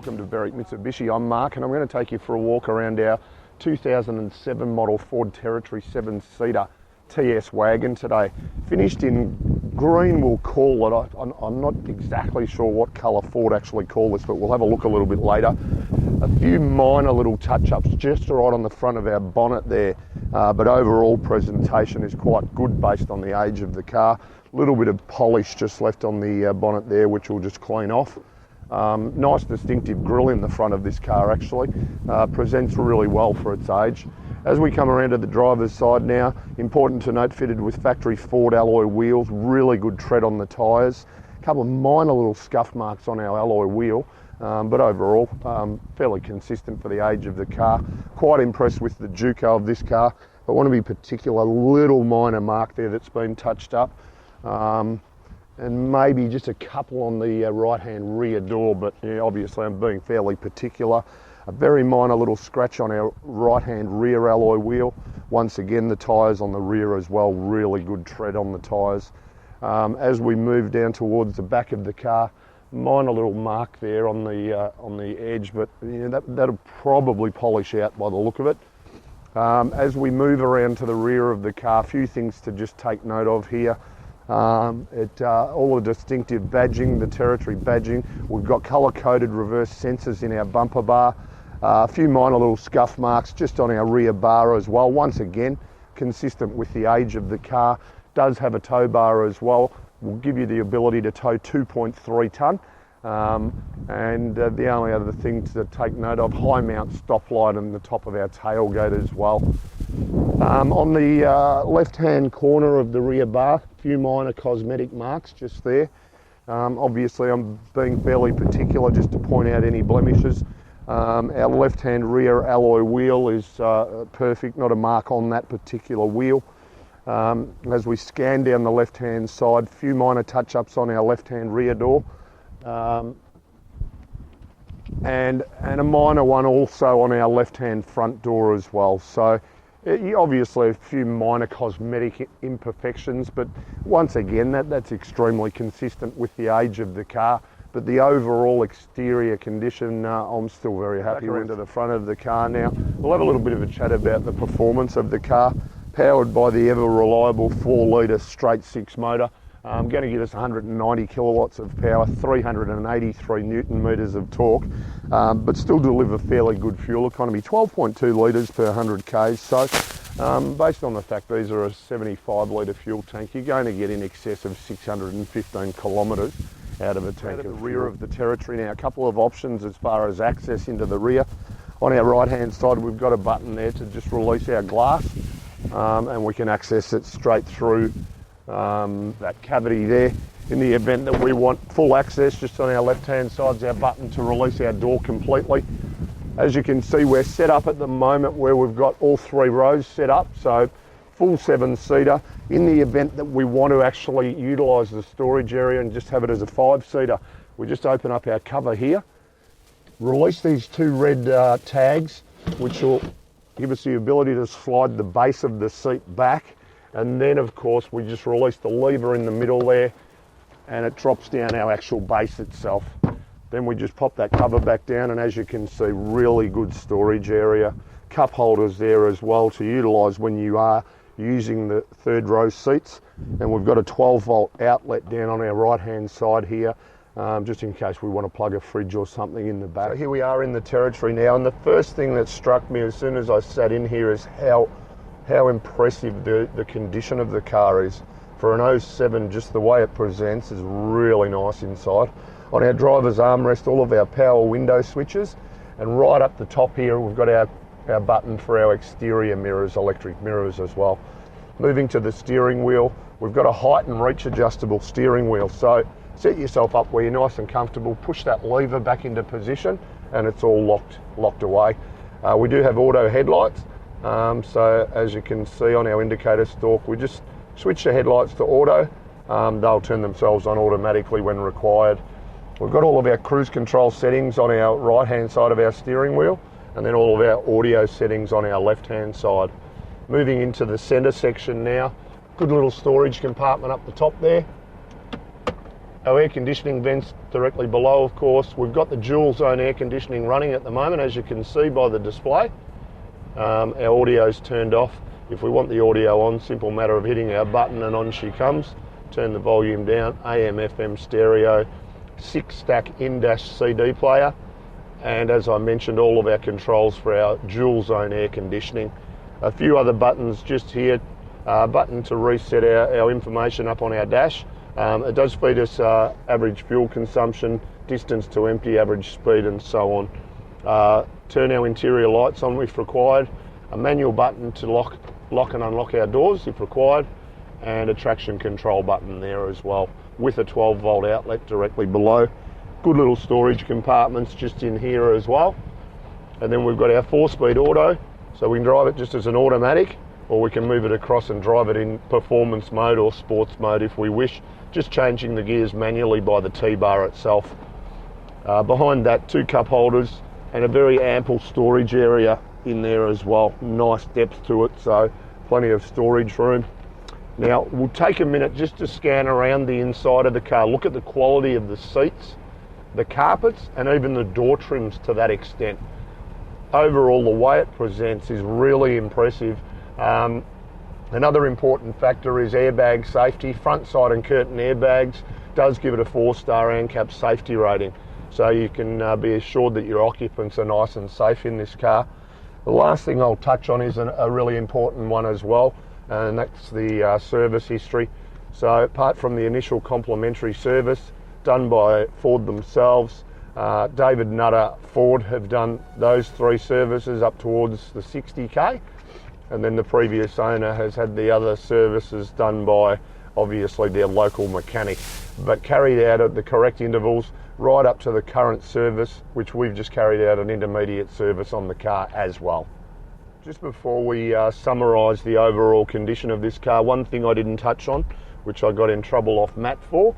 welcome to Berwick Mitsubishi. I'm Mark and I'm going to take you for a walk around our 2007 model Ford Territory 7-seater TS wagon today. Finished in green, we'll call it. I'm not exactly sure what colour Ford actually call this, but we'll have a look a little bit later. A few minor little touch-ups just right on the front of our bonnet there, but overall presentation is quite good based on the age of the car. A little bit of polish just left on the bonnet there, which we'll just clean off. Nice distinctive grille in the front of this car actually. Presents really well for its age. As we come around to the driver's side now, important to note, fitted with factory Ford alloy wheels, really good tread on the tyres. A couple of minor little scuff marks on our alloy wheel, but overall fairly consistent for the age of the car. Quite impressed with the Juco of this car. I want to be particular, little minor mark there that's been touched up. And maybe just a couple on the right-hand rear door, but yeah, obviously I'm being fairly particular. A very minor little scratch on our right-hand rear alloy wheel. Once again, the tyres on the rear as well, really good tread on the tyres. As we move down towards the back of the car, minor little mark there on the edge, but you know, that'll probably polish out by the look of it. As we move around to the rear of the car, a few things to just take note of here. All the distinctive badging, the Territory badging. We've got colour-coded reverse sensors in our bumper bar. A few minor little scuff marks just on our rear bar as well. Once again, consistent with the age of the car. Does have a tow bar as well. Will give you the ability to tow 2.3 tonne. And the only other thing to take note of, high mount stoplight on the top of our tailgate as well. On the left-hand corner of the rear bar, a few minor cosmetic marks just there. Obviously, I'm being fairly particular just to point out any blemishes. Our left-hand rear alloy wheel is perfect, not a mark on that particular wheel. As we scan down the left-hand side, a few minor touch-ups on our left-hand rear door. And a minor one also on our left-hand front door as well. So obviously a few minor cosmetic imperfections, but once again that's extremely consistent with the age of the car. But the overall exterior condition, I'm still very happy with. Back around to the front of the car now. We'll have a little bit of a chat about the performance of the car. Powered by the ever reliable 4-litre straight 6 motor. Going to give us 190 kilowatts of power, 383 newton metres of torque, but still deliver fairly good fuel economy, 12.2 litres per 100 k's. So based on the fact these are a 75 litre fuel tank, you're going to get in excess of 615 kilometres out of a tank. At the rear of the Territory now, a couple of options as far as access into the rear. On our right hand side we've got a button there to just release our glass, and we can access it straight through that cavity there. In the event that we want full access, just on our left hand side is our button to release our door completely. As you can see, we're set up at the moment where we've got all 3 rows set up, so full 7-seater. In the event that we want to actually utilise the storage area and just have it as a 5-seater, we just open up our cover here, release these 2 red tags, which will give us the ability to slide the base of the seat back. And then of course we just release the lever in the middle there and it drops down our actual base itself. Then we just pop that cover back down, and as you can see, really good storage area. Cup holders there as well to utilise when you are using the 3rd row seats. And we've got a 12-volt outlet down on our right hand side here, just in case we want to plug a fridge or something in the back. So here we are in the Territory now, and the first thing that struck me as soon as I sat in here is how impressive the condition of the car is. For an 07, just the way it presents is really nice inside. On our driver's armrest, all of our power window switches, and right up the top here we've got our button for our exterior mirrors, electric mirrors as well. Moving to the steering wheel, we've got a height and reach adjustable steering wheel, so set yourself up where you're nice and comfortable, push that lever back into position and it's all locked away. We do have auto headlights. So as you can see on our indicator stalk, we just switch the headlights to auto. They'll turn themselves on automatically when required. We've got all of our cruise control settings on our right hand side of our steering wheel, and then all of our audio settings on our left hand side. Moving into the centre section now, good little storage compartment up the top there. Our air conditioning vents directly below, of course. We've got the dual zone air conditioning running at the moment, as you can see by the display. Our audio's turned off. If we want the audio on, simple matter of hitting our button and on she comes. Turn the volume down, AM, FM stereo, 6-stack in-CD player. And as I mentioned, all of our controls for our dual zone air conditioning. A few other buttons just here. Button to reset our information up on our dash. It does feed us average fuel consumption, distance to empty, average speed and so on. Turn our interior lights on if required. A manual button to lock and unlock our doors if required. And a traction control button there as well, with a 12-volt outlet directly below. Good little storage compartments just in here as well. And then we've got our 4-speed auto, so we can drive it just as an automatic, or we can move it across and drive it in performance mode or sports mode if we wish, just changing the gears manually by the T-bar itself. Behind that, 2 cup holders and a very ample storage area in there as well. Nice depth to it, so plenty of storage room. Now, we'll take a minute just to scan around the inside of the car, look at the quality of the seats, the carpets, and even the door trims to that extent. Overall, the way it presents is really impressive. Another important factor is airbag safety. Front, side and curtain airbags does give it a 4-star ANCAP safety rating. So you can be assured that your occupants are nice and safe in this car. The last thing I'll touch on is a really important one as well, and that's the service history. So apart from the initial complimentary service done by Ford themselves, David Nutter Ford have done those 3 services up towards the 60k, and then the previous owner has had the other services done by obviously their local mechanic, but carried out at the correct intervals right up to the current service, which we've just carried out an intermediate service on the car as well. Just before we summarise the overall condition of this car, one thing I didn't touch on, which I got in trouble off Matt for,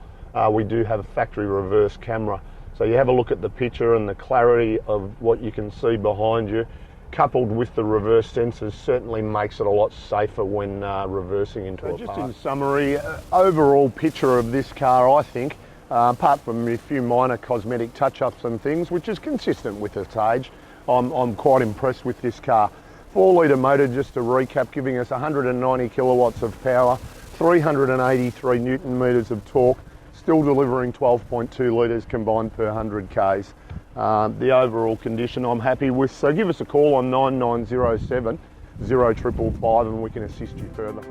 we do have a factory reverse camera. So you have a look at the picture, and the clarity of what you can see behind you, coupled with the reverse sensors, certainly makes it a lot safer when reversing into a park. Just in summary, overall picture of this car, I think, apart from a few minor cosmetic touch-ups and things, which is consistent with its age, I'm quite impressed with this car. 4-litre motor, just to recap, giving us 190 kilowatts of power, 383 newton metres of torque, still delivering 12.2 litres combined per 100 k's. The overall condition I'm happy with, so give us a call on 9907 0555 and we can assist you further.